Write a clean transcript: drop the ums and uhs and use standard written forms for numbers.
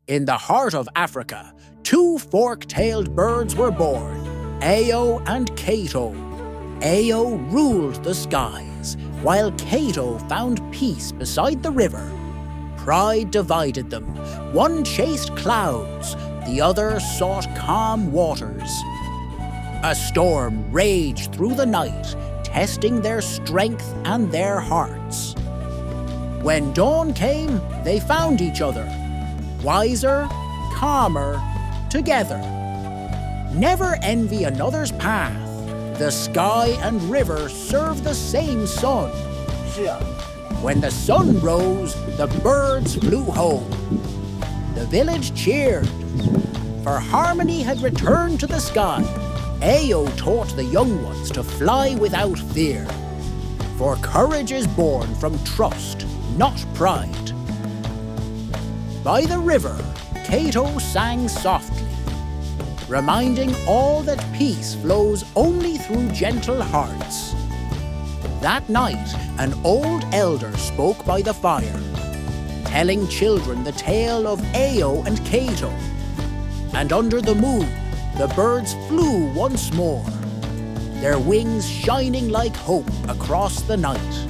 In the heart of Africa, two fork-tailed birds were born, Ayo and Kato. Ayo ruled the skies, while Kato found peace beside the river. Pride divided them. One chased clouds, the other sought calm waters. A storm raged through the night, testing their strength and their hearts. When dawn came, they found each other, wiser, calmer, together. Never envy another's path. The sky and river serve the same sun. When the sun rose, the birds flew home. The village cheered, for harmony had returned to the sky. Ayo taught the young ones to fly without fear, for courage is born from trust, not pride. By the river, Kato sang softly, reminding all that peace flows only through gentle hearts. That night, an old elder spoke by the fire, telling children the tale of Ayo and Kato. And under the moon, the birds flew once more, their wings shining like hope across the night.